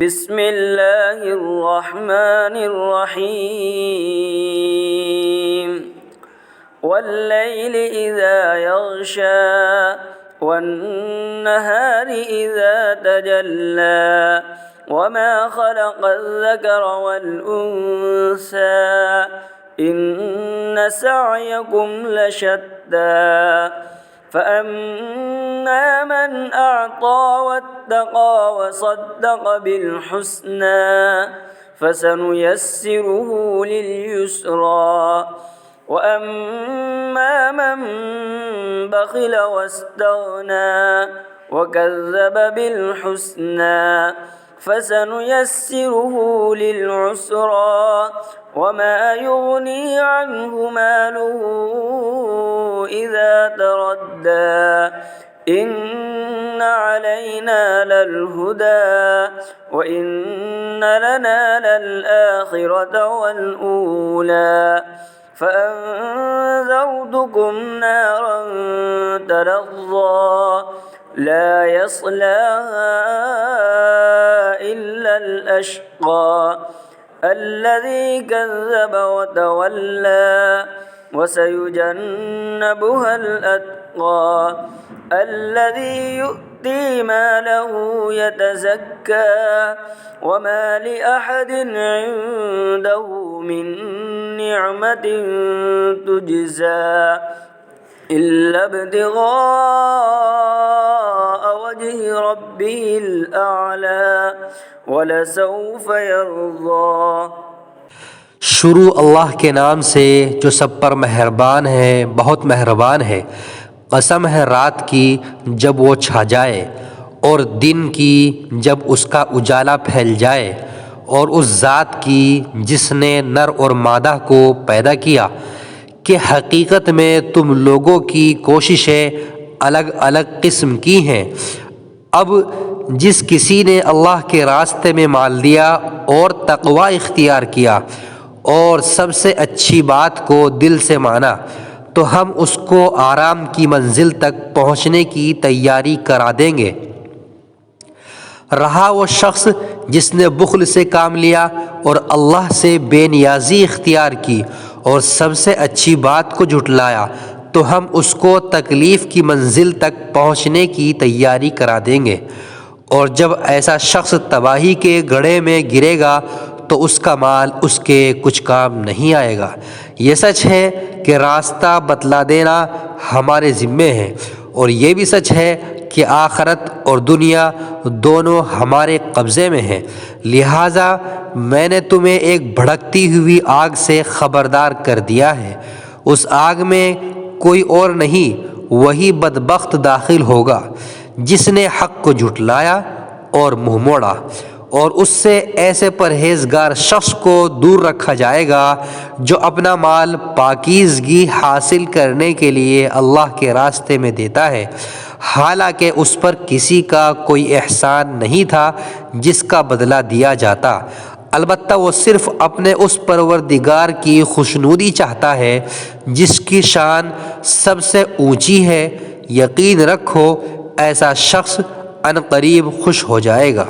بسم اللہ الرحمن الرحیم واللیل اذا یغشی والنہار اذا تجلی وما خلق الذکر والانثى ان سعیکم لشتی فأما من أعطى واتقى وصدق بالحسنى فسنيسره لليسرى وأما من بخل واستغنى وكذب بالحسنى فسنيسره للعسرى وما يغني عنه ماله إذا تردى إن علينا للهدى وإن لنا للآخرة والأولى فأنذرتكم نارا تلظى لا يصلاها إلا الأشقى الذي كذب وتولى وسيجنبها الأتقى الذي يؤتي ماله يتزكى وما لأحد عنده من نعمة تجزى إلا ابتغاء وجه ربه الأعلى ولسوف يرضى۔ شروع اللہ کے نام سے جو سب پر مہربان ہے، بہت مہربان ہے۔ قسم ہے رات کی جب وہ چھا جائے اور دن کی جب اس کا اجالا پھیل جائے، اور اس ذات کی جس نے نر اور مادہ کو پیدا کیا کہ حقیقت میں تم لوگوں کی کوششیں الگ الگ قسم کی ہیں۔ اب جس کسی نے اللہ کے راستے میں مال دیا اور تقوی اختیار کیا اور سب سے اچھی بات کو دل سے مانا، تو ہم اس کو آرام کی منزل تک پہنچنے کی تیاری کرا دیں گے۔ رہا وہ شخص جس نے بخل سے کام لیا اور اللہ سے بے نیازی اختیار کی اور سب سے اچھی بات کو جھٹلایا، تو ہم اس کو تکلیف کی منزل تک پہنچنے کی تیاری کرا دیں گے۔ اور جب ایسا شخص تباہی کے گڑھے میں گرے گا تو اس کا مال اس کے کچھ کام نہیں آئے گا۔ یہ سچ ہے کہ راستہ بتلا دینا ہمارے ذمے ہے، اور یہ بھی سچ ہے کہ آخرت اور دنیا دونوں ہمارے قبضے میں ہیں۔ لہٰذا میں نے تمہیں ایک بھڑکتی ہوئی آگ سے خبردار کر دیا ہے۔ اس آگ میں کوئی اور نہیں، وہی بدبخت داخل ہوگا جس نے حق کو جھٹلایا اور منہ موڑا، اور اس سے ایسے پرہیزگار شخص کو دور رکھا جائے گا جو اپنا مال پاکیزگی حاصل کرنے کے لیے اللہ کے راستے میں دیتا ہے، حالانکہ اس پر کسی کا کوئی احسان نہیں تھا جس کا بدلہ دیا جاتا، البتہ وہ صرف اپنے اس پروردگار کی خوشنودی چاہتا ہے جس کی شان سب سے اونچی ہے۔ یقین رکھو ایسا شخص عنقریب خوش ہو جائے گا۔